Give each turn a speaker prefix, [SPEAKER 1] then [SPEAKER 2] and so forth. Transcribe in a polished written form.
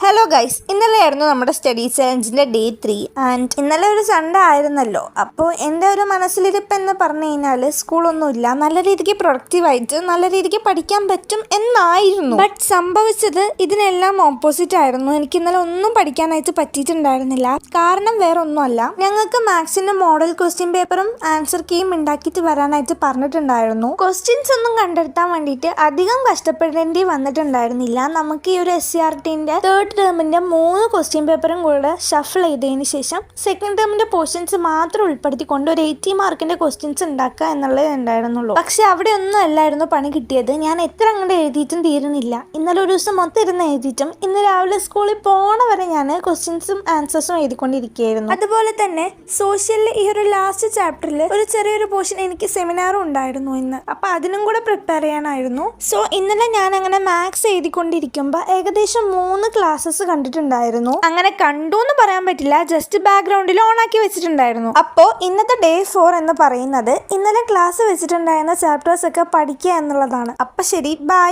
[SPEAKER 1] Hello guys, ഇന്നലെയായിരുന്നു നമ്മുടെ study ചലഞ്ചിൻ്റെ day 3 and ഇന്നലെ ഒരു സൺഡേ ആയിരുന്നല്ലോ. അപ്പോൾ എൻ്റെ ഒരു മനസ്സിലിരിപ്പ് എന്ന് പറഞ്ഞു കഴിഞ്ഞാൽ സ്കൂളൊന്നുമില്ല, നല്ല രീതിക്ക് പ്രൊഡക്റ്റീവായിട്ട് നല്ല രീതിക്ക് പഠിക്കാൻ പറ്റും എന്നായിരുന്നു. ബട്ട് സംഭവിച്ചത് ഇതിനെല്ലാം ഓപ്പോസിറ്റ് ആയിരുന്നു. എനിക്ക് ഇന്നലെ ഒന്നും പഠിക്കാനായിട്ട് പറ്റിയിട്ടുണ്ടായിരുന്നില്ല. കാരണം വേറെ ഒന്നുമല്ല, ഞങ്ങൾക്ക് മാത്സിൻ്റെ മോഡൽ ക്വസ്റ്റ്യൻ പേപ്പറും ആൻസർ കീയും ഉണ്ടാക്കിയിട്ട് വരാനായിട്ട് പറഞ്ഞിട്ടുണ്ടായിരുന്നു. ക്വസ്റ്റ്യൻസ് ഒന്നും കണ്ടെത്താൻ വേണ്ടിയിട്ട് അധികം കഷ്ടപ്പെടേണ്ടി വന്നിട്ടുണ്ടായിരുന്നില്ല. നമുക്ക് ഈ ഒരു SCRTൻ്റെ തേർഡ് ടേമിന്റെ 3 ക്വസ്റ്റ്യൻ പേപ്പറും കൂടെ ഷഫിൾ ചെയ്തതിന് ശേഷം സെക്കൻഡ് ടേമിന്റെ പോർഷൻസ് മാത്രം ഉൾപ്പെടുത്തിക്കൊണ്ട് ഒരു 80 മാർക്കിന്റെ ക്വസ്റ്റ്യൻസ് ഉണ്ടാക്കുക എന്നുള്ളതേ ഉണ്ടായിരുന്നുള്ളൂ. പക്ഷെ അവിടെ ഒന്നും അല്ലായിരുന്നു പണി കിട്ടിയത്. ഞാൻ എത്ര അങ്ങോട്ട് എഴുതിയിട്ടും തീരുന്നില്ല. ഇന്നലെ ഒരു ദിവസം മൊത്തം ഇരുന്ന് എഴുതിയിട്ടും ഇന്ന് രാവിലെ സ്കൂളിൽ പോണ വരെ ഞാൻ ക്വസ്റ്റ്യൻസും ആൻസേഴ്സും എഴുതിക്കൊണ്ടിരിക്കുകയായിരുന്നു. അതുപോലെ തന്നെ സോഷ്യലിൽ ഈ ഒരു ലാസ്റ്റ് ചാപ്റ്ററിൽ ഒരു ചെറിയൊരു പോർഷൻ എനിക്ക് സെമിനാറും ഉണ്ടായിരുന്നു ഇന്ന്. അപ്പൊ അതിനും കൂടെ പ്രിപ്പയർ ചെയ്യാനായിരുന്നു. സോ ഇന്നലെ ഞാൻ അങ്ങനെ മാത്സ് എഴുതിക്കൊണ്ടിരിക്കുമ്പോൾ ഏകദേശം 3 ക്ലാസ്സസ് കണ്ടിട്ടുണ്ടായിരുന്നു. അങ്ങനെ കണ്ടു എന്ന് പറയാൻ പറ്റില്ല, ജസ്റ്റ് ബാക്ക്ഗ്രൗണ്ടിൽ ഓൺ ആക്കി വെച്ചിട്ടുണ്ടായിരുന്നു. അപ്പോൾ ഇന്നത്തെ ഡേ 4 എന്ന് പറയുന്നത് ഇന്നലെ ക്ലാസ് വെച്ചിട്ടുണ്ടായിരുന്ന ചാപ്റ്റേഴ്സ് ഒക്കെ പഠിക്കുക എന്നുള്ളതാണ്. അപ്പൊ ശരി, ബൈ.